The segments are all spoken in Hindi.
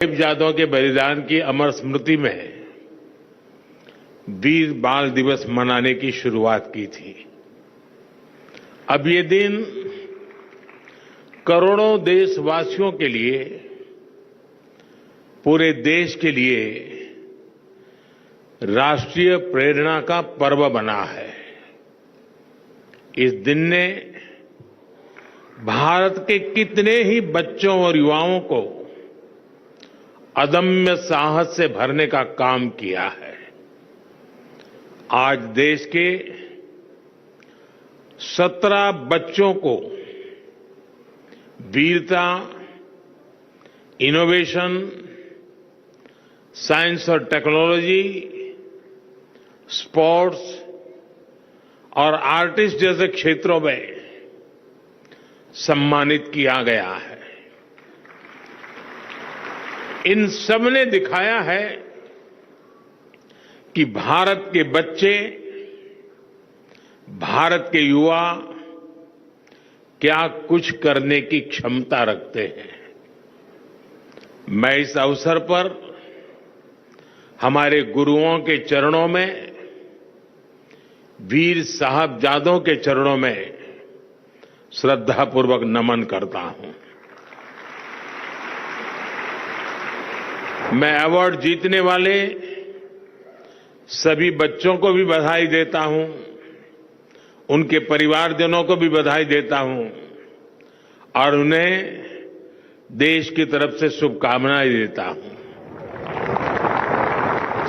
साहिबजादों के बलिदान की अमर स्मृति में वीर बाल दिवस मनाने की शुरुआत की थी। अब ये दिन करोड़ों देशवासियों के लिए, पूरे देश के लिए राष्ट्रीय प्रेरणा का पर्व बना है। इस दिन ने भारत के कितने ही बच्चों और युवाओं को अदम्य साहस से भरने का काम किया है। आज देश के 17 बच्चों को वीरता, इनोवेशन, साइंस और टेक्नोलॉजी, स्पोर्ट्स और आर्टिस्ट जैसे क्षेत्रों में सम्मानित किया गया है। इन सब ने दिखाया है कि भारत के बच्चे, भारत के युवा क्या कुछ करने की क्षमता रखते हैं। मैं इस अवसर पर हमारे गुरुओं के चरणों में, वीर साहबजादों के चरणों में श्रद्धापूर्वक नमन करता हूं। मैं अवार्ड जीतने वाले सभी बच्चों को भी बधाई देता हूं, उनके परिवारजनों को भी बधाई देता हूं और उन्हें देश की तरफ से शुभकामनाएं देता हूं।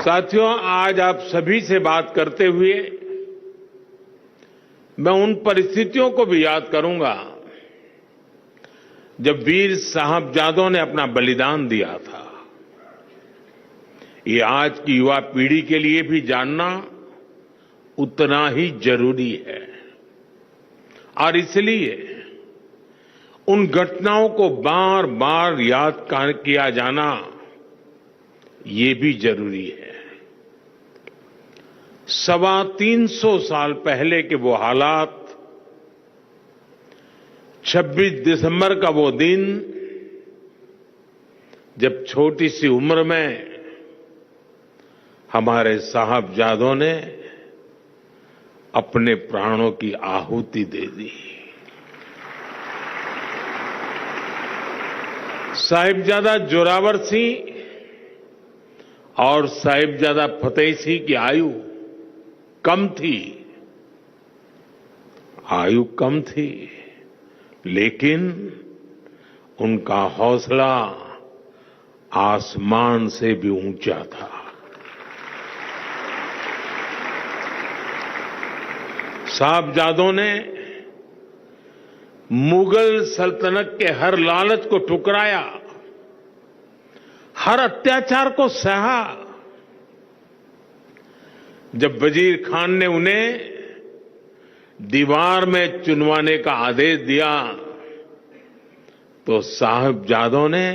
साथियों, आज आप सभी से बात करते हुए मैं उन परिस्थितियों को भी याद करूंगा जब वीर साहबजादों ने अपना बलिदान दिया था। ये आज की युवा पीढ़ी के लिए भी जानना उतना ही जरूरी है और इसलिए उन घटनाओं को बार बार याद किया जाना ये भी जरूरी है। 325 साल पहले के वो हालात, 26 दिसंबर का वो दिन जब छोटी सी उम्र में हमारे साहबजादों ने अपने प्राणों की आहुति दे दी। साहिबजादा जोरावर सिंह और साहिबजादा फतेह सिंह की आयु कम थी, लेकिन उनका हौसला आसमान से भी ऊंचा था। साहबजादों ने मुगल सल्तनत के हर लालच को ठुकराया, हर अत्याचार को सहा। जब वजीर खान ने उन्हें दीवार में चुनवाने का आदेश दिया तो साहबजादों ने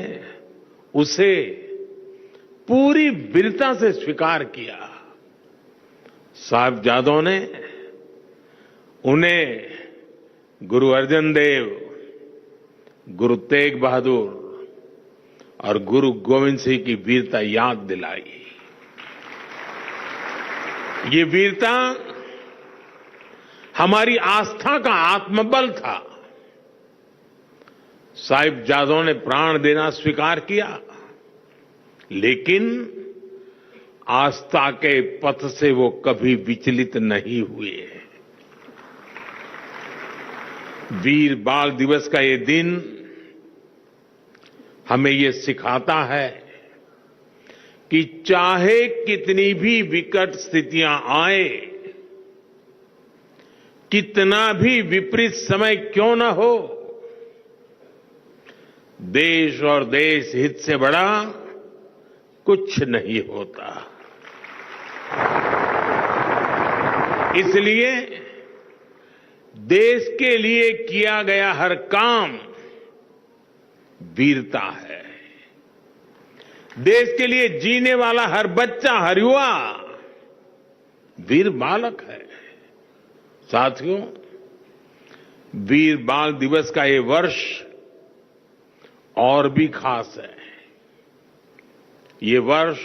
उसे पूरी वीरता से स्वीकार किया। साहबजादों ने उन्हें गुरु अर्जन देव, गुरु तेग बहादुर और गुरु गोविंद सिंह की वीरता याद दिलाई। ये वीरता हमारी आस्था का आत्मबल था। साहिबजादों ने प्राण देना स्वीकार किया, लेकिन आस्था के पथ से वो कभी विचलित नहीं हुए। वीर बाल दिवस का ये दिन हमें ये सिखाता है कि चाहे कितनी भी विकट स्थितियां आए, कितना भी विपरीत समय क्यों न हो, देश और देश हित से बड़ा कुछ नहीं होता। इसलिए देश के लिए किया गया हर काम वीरता है। देश के लिए जीने वाला हर बच्चा, हर युवा वीर बालक है। साथियों, वीर बाल दिवस का ये वर्ष और भी खास है। ये वर्ष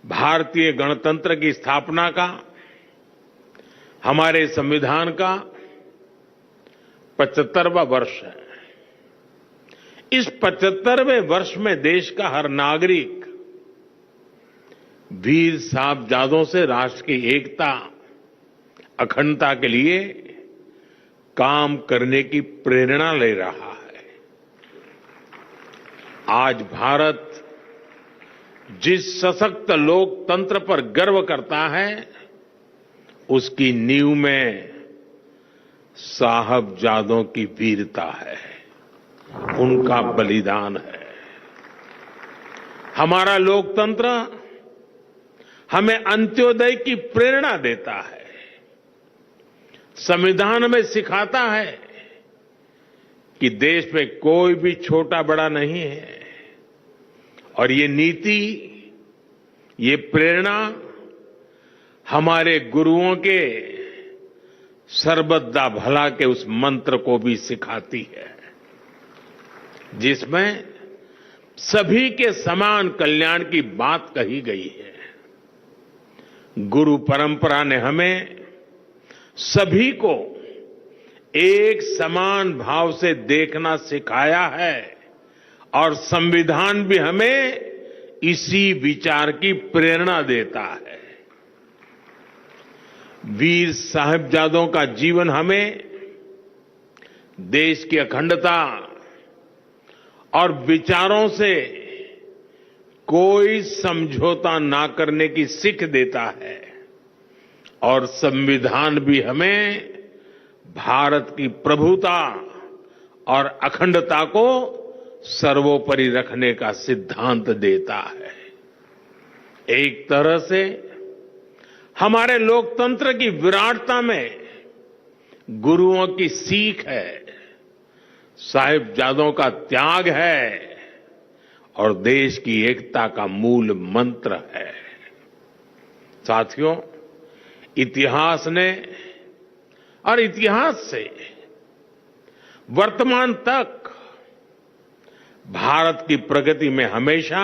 भारतीय गणतंत्र की स्थापना का, हमारे संविधान का 75वां वर्ष है। इस 75वें वर्ष में देश का हर नागरिक वीर साहबजादों से राष्ट्र की एकता, अखंडता के लिए काम करने की प्रेरणा ले रहा है। आज भारत जिस सशक्त लोकतंत्र पर गर्व करता है, उसकी नींव में साहबजादों की वीरता है, उनका बलिदान है। हमारा लोकतंत्र हमें अंत्योदय की प्रेरणा देता है, संविधान में सिखाता है कि देश में कोई भी छोटा बड़ा नहीं है, और ये नीति, ये प्रेरणा हमारे गुरुओं के सर्वदा भला के उस मंत्र को भी सिखाती है, जिसमें सभी के समान कल्याण की बात कही गई है। गुरु परंपरा ने हमें सभी को एक समान भाव से देखना सिखाया है, और संविधान भी हमें इसी विचार की प्रेरणा देता है। वीर साहिबजादों का जीवन हमें देश की अखंडता और विचारों से कोई समझौता ना करने की सीख देता है, और संविधान भी हमें भारत की प्रभुता और अखंडता को सर्वोपरि रखने का सिद्धांत देता है। एक तरह से हमारे लोकतंत्र की विराटता में गुरुओं की सीख है, साहिबजादों का त्याग है, और देश की एकता का मूल मंत्र है। साथियों, इतिहास ने और इतिहास से वर्तमान तक भारत की प्रगति में हमेशा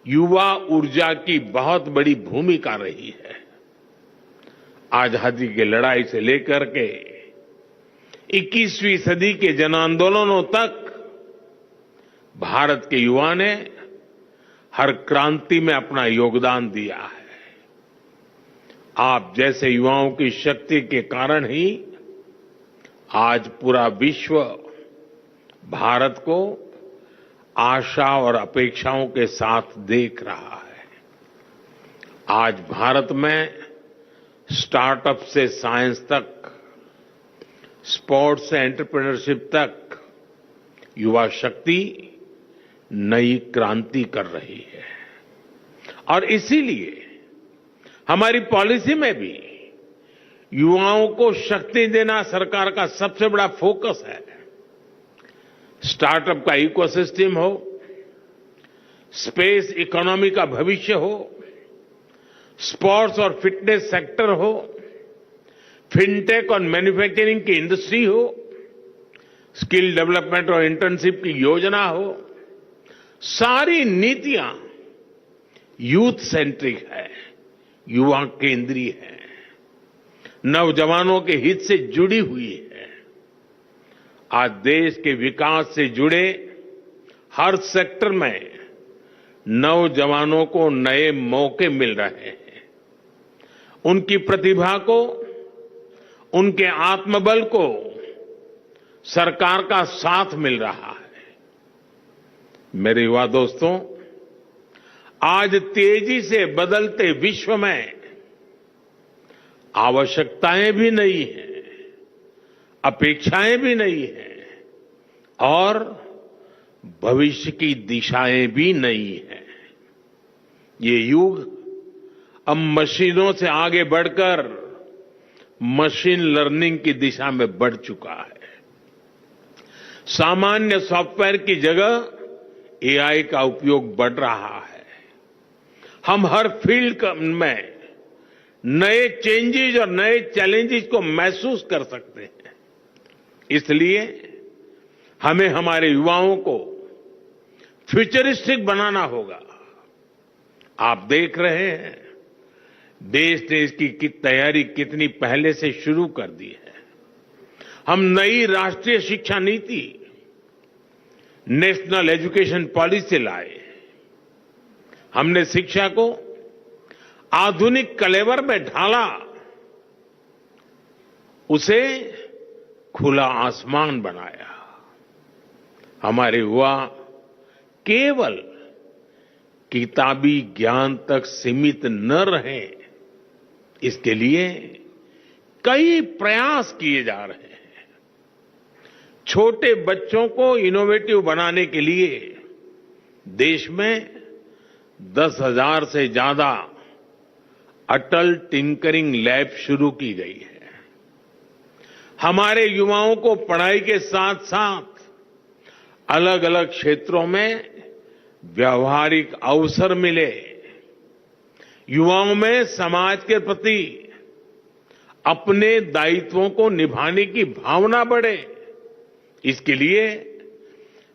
युवा ऊर्जा की बहुत बड़ी भूमिका रही है। आजादी की लड़ाई से लेकर के 21वीं सदी के जन आंदोलनों तक भारत के युवा ने हर क्रांति में अपना योगदान दिया है। आप जैसे युवाओं की शक्ति के कारण ही आज पूरा विश्व भारत को आशा और अपेक्षाओं के साथ देख रहा है। आज भारत में स्टार्टअप से साइंस तक, स्पोर्ट्स से एंटरप्रेन्योरशिप तक युवा शक्ति नई क्रांति कर रही है, और इसीलिए हमारी पॉलिसी में भी युवाओं को शक्ति देना सरकार का सबसे बड़ा फोकस है। स्टार्टअप का इकोसिस्टम हो, स्पेस इकोनॉमी का भविष्य हो, स्पोर्ट्स और फिटनेस सेक्टर हो, फिनटेक और मैन्युफैक्चरिंग की इंडस्ट्री हो, स्किल डेवलपमेंट और इंटर्नशिप की योजना हो, सारी नीतियां यूथ सेंट्रिक है, युवा केंद्रीय है, नौजवानों के हित से जुड़ी हुई है। आज देश के विकास से जुड़े हर सेक्टर में नौजवानों को नए मौके मिल रहे हैं। उनकी प्रतिभा को, उनके आत्मबल को सरकार का साथ मिल रहा है। मेरे युवा दोस्तों, आज तेजी से बदलते विश्व में आवश्यकताएं भी नहीं हैं, अपेक्षाएं भी नहीं हैं, और भविष्य की दिशाएं भी नहीं हैं। ये युग अब मशीनों से आगे बढ़कर मशीन लर्निंग की दिशा में बढ़ चुका है। सामान्य सॉफ्टवेयर की जगह एआई का उपयोग बढ़ रहा है। हम हर फील्ड में नए चेंजेस और नए चैलेंजेस को महसूस कर सकते हैं। इसलिए हमें हमारे युवाओं को फ्यूचरिस्टिक बनाना होगा। आप देख रहे हैं देश ने इसकी तैयारी कितनी पहले से शुरू कर दी है। हम नई राष्ट्रीय शिक्षा नीति, नेशनल एजुकेशन पॉलिसी लाए। हमने शिक्षा को आधुनिक कलेवर में ढाला, उसे खुला आसमान बनाया। हमारे युवा केवल किताबी ज्ञान तक सीमित न रहें, इसके लिए कई प्रयास किए जा रहे हैं। छोटे बच्चों को इनोवेटिव बनाने के लिए देश में 10,000 से ज्यादा अटल टिंकरिंग लैब शुरू की गई है। हमारे युवाओं को पढ़ाई के साथ साथ अलग अलग क्षेत्रों में व्यावहारिक अवसर मिले, युवाओं में समाज के प्रति अपने दायित्वों को निभाने की भावना बढ़े, इसके लिए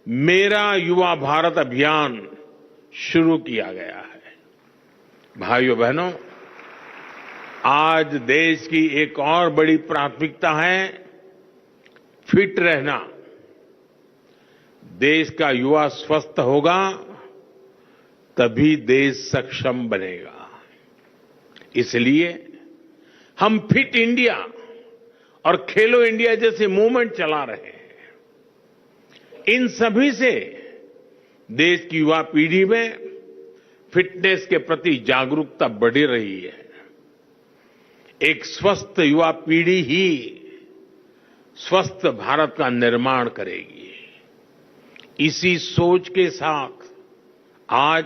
मेरा युवा भारत अभियान शुरू किया गया है। भाइयों बहनों, आज देश की एक और बड़ी प्राथमिकता है फिट रहना। देश का युवा स्वस्थ होगा तभी देश सक्षम बनेगा। इसलिए हम फिट इंडिया और खेलो इंडिया जैसे मूवमेंट चला रहे हैं। इन सभी से देश की युवा पीढ़ी में फिटनेस के प्रति जागरूकता बढ़ रही है। एक स्वस्थ युवा पीढ़ी ही स्वस्थ भारत का निर्माण करेगी। इसी सोच के साथ आज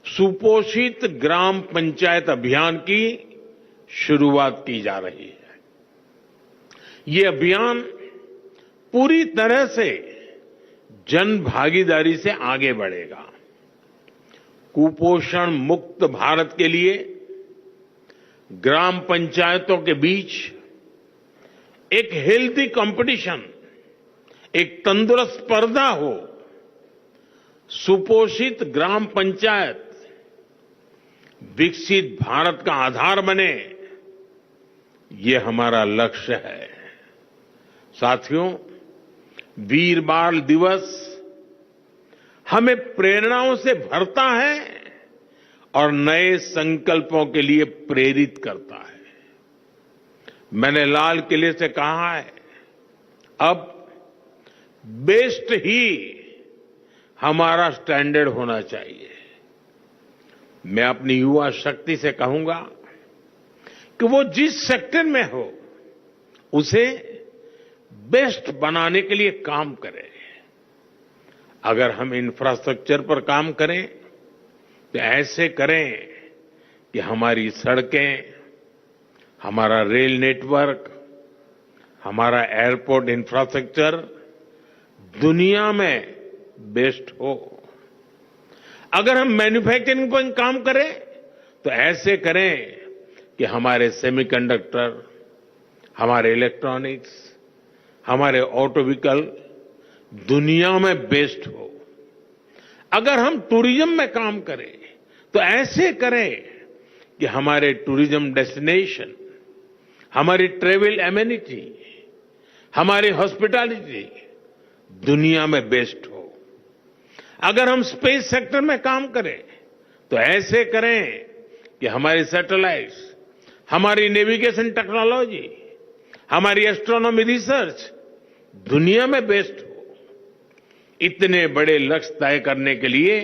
सुपोषित ग्राम पंचायत अभियान की शुरुआत की जा रही है। ये अभियान पूरी तरह से जन भागीदारी से आगे बढ़ेगा। कुपोषण मुक्त भारत के लिए ग्राम पंचायतों के बीच एक हेल्दी कंपटीशन, एक तंदुरुस्त स्पर्धा हो। सुपोषित ग्राम पंचायत विकसित भारत का आधार बने, ये हमारा लक्ष्य है। साथियों, वीर बाल दिवस हमें प्रेरणाओं से भरता है और नए संकल्पों के लिए प्रेरित करता है। मैंने लाल किले से कहा है, अब बेस्ट ही हमारा स्टैंडर्ड होना चाहिए। मैं अपनी युवा शक्ति से कहूंगा कि वो जिस सेक्टर में हो उसे बेस्ट बनाने के लिए काम करें। अगर हम इंफ्रास्ट्रक्चर पर काम करें तो ऐसे करें कि हमारी सड़कें, हमारा रेल नेटवर्क, हमारा एयरपोर्ट इंफ्रास्ट्रक्चर दुनिया में बेस्ट हो। अगर हम मैन्युफैक्चरिंग पर काम करें तो ऐसे करें कि हमारे सेमीकंडक्टर, हमारे इलेक्ट्रॉनिक्स, हमारे ऑटो व्हीकल दुनिया में बेस्ट हो। अगर हम टूरिज्म में काम करें तो ऐसे करें कि हमारे टूरिज्म डेस्टिनेशन, हमारी ट्रेवल एमेनिटी, हमारी हॉस्पिटैलिटी दुनिया में बेस्ट हो। अगर हम स्पेस सेक्टर में काम करें तो ऐसे करें कि हमारी सैटेलाइट्स, हमारी नेविगेशन टेक्नोलॉजी, हमारी एस्ट्रोनॉमी रिसर्च दुनिया में बेस्ट हो। इतने बड़े लक्ष्य तय करने के लिए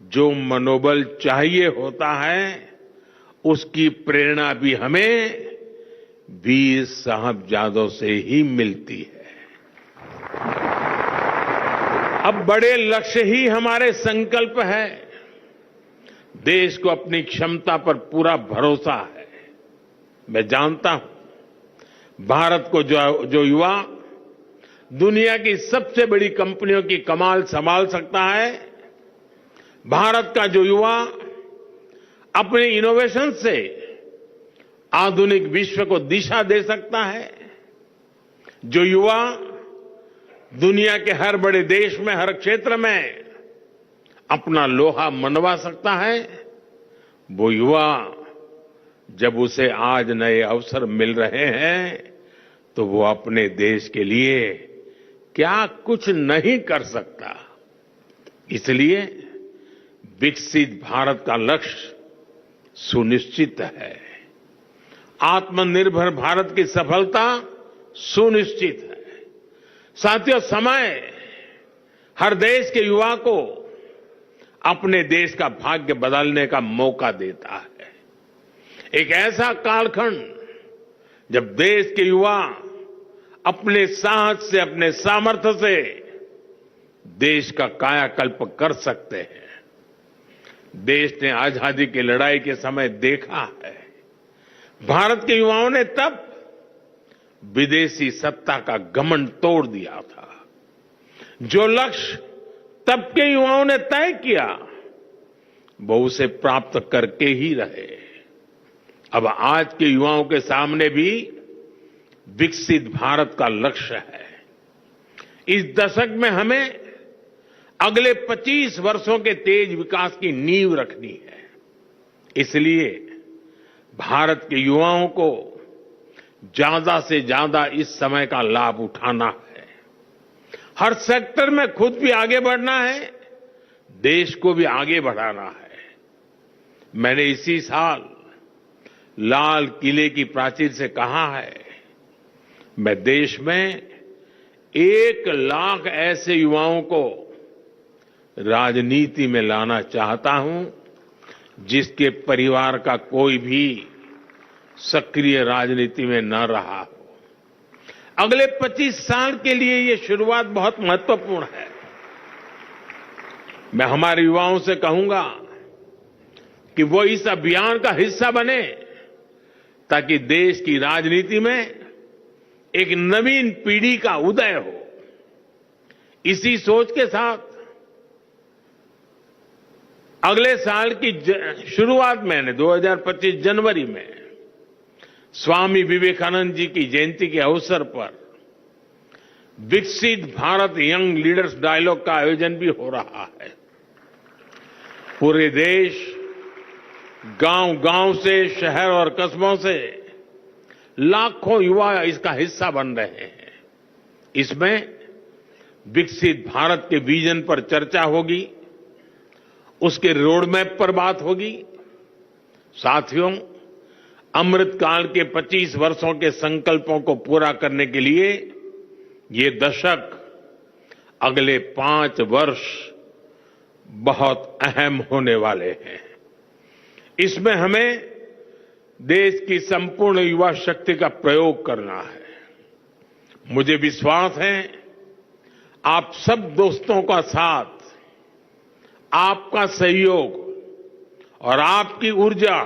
जो मनोबल चाहिए होता है, उसकी प्रेरणा भी हमें वीर साहबजादों से ही मिलती है। अब बड़े लक्ष्य ही हमारे संकल्प है। देश को अपनी क्षमता पर पूरा भरोसा है। मैं जानता हूं भारत को जो युवा दुनिया की सबसे बड़ी कंपनियों की कमाल संभाल सकता है, भारत का जो युवा अपने इनोवेशन से आधुनिक विश्व को दिशा दे सकता है, जो युवा दुनिया के हर बड़े देश में, हर क्षेत्र में अपना लोहा मनवा सकता है, वो युवा जब उसे आज नए अवसर मिल रहे हैं तो वो अपने देश के लिए क्या कुछ नहीं कर सकता। इसलिए विकसित भारत का लक्ष्य सुनिश्चित है, आत्मनिर्भर भारत की सफलता सुनिश्चित है। साथियों, समय हर देश के युवा को अपने देश का भाग्य बदलने का मौका देता है। एक ऐसा कालखंड जब देश के युवा अपने साहस से, अपने सामर्थ्य से देश का कायाकल्प कर सकते हैं। देश ने आजादी की लड़ाई के समय देखा है, भारत के युवाओं ने तब विदेशी सत्ता का घमंड तोड़ दिया था। जो लक्ष्य तब के युवाओं ने तय किया, वो उसे प्राप्त करके ही रहे। अब आज के युवाओं के सामने भी विकसित भारत का लक्ष्य है। इस दशक में हमें अगले 25 वर्षों के तेज विकास की नींव रखनी है। इसलिए भारत के युवाओं को ज्यादा से ज्यादा इस समय का लाभ उठाना है। हर सेक्टर में खुद भी आगे बढ़ना है, देश को भी आगे बढ़ाना है। मैंने इसी साल लाल किले की प्राचीर से कहा है, मैं देश में 1 लाख ऐसे युवाओं को राजनीति में लाना चाहता हूं जिसके परिवार का कोई भी सक्रिय राजनीति में न रहा हो। अगले 25 साल के लिए ये शुरुआत बहुत महत्वपूर्ण है। मैं हमारे युवाओं से कहूंगा कि वो इस अभियान का हिस्सा बने ताकि देश की राजनीति में एक नवीन पीढ़ी का उदय हो। इसी सोच के साथ अगले साल की शुरुआत मैंने 2025 जनवरी में स्वामी विवेकानंद जी की जयंती के अवसर पर विकसित भारत यंग लीडर्स डायलॉग का आयोजन भी हो रहा है। पूरे देश, गांव-गांव से, शहर और कस्बों से लाखों युवा इसका हिस्सा बन रहे हैं। इसमें विकसित भारत के विजन पर चर्चा होगी, उसके रोड मैप पर बात होगी। साथियों, अमृतकाल के 25 वर्षों के संकल्पों को पूरा करने के लिए ये दशक, अगले 5 वर्ष बहुत अहम होने वाले हैं। इसमें हमें देश की संपूर्ण युवा शक्ति का प्रयोग करना है। मुझे विश्वास है आप सब दोस्तों का साथ, आपका सहयोग और आपकी ऊर्जा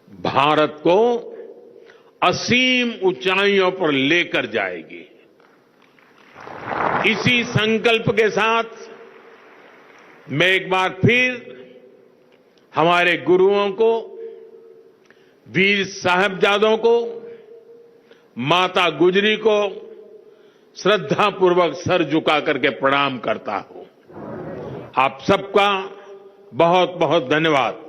भारत को असीम ऊंचाइयों पर लेकर जाएगी। इसी संकल्प के साथ मैं एक बार फिर हमारे गुरुओं को, वीर साहिबजादों को, माता गुजरी को श्रद्धापूर्वक सर झुका करके प्रणाम करता हूं। आप सबका बहुत बहुत धन्यवाद।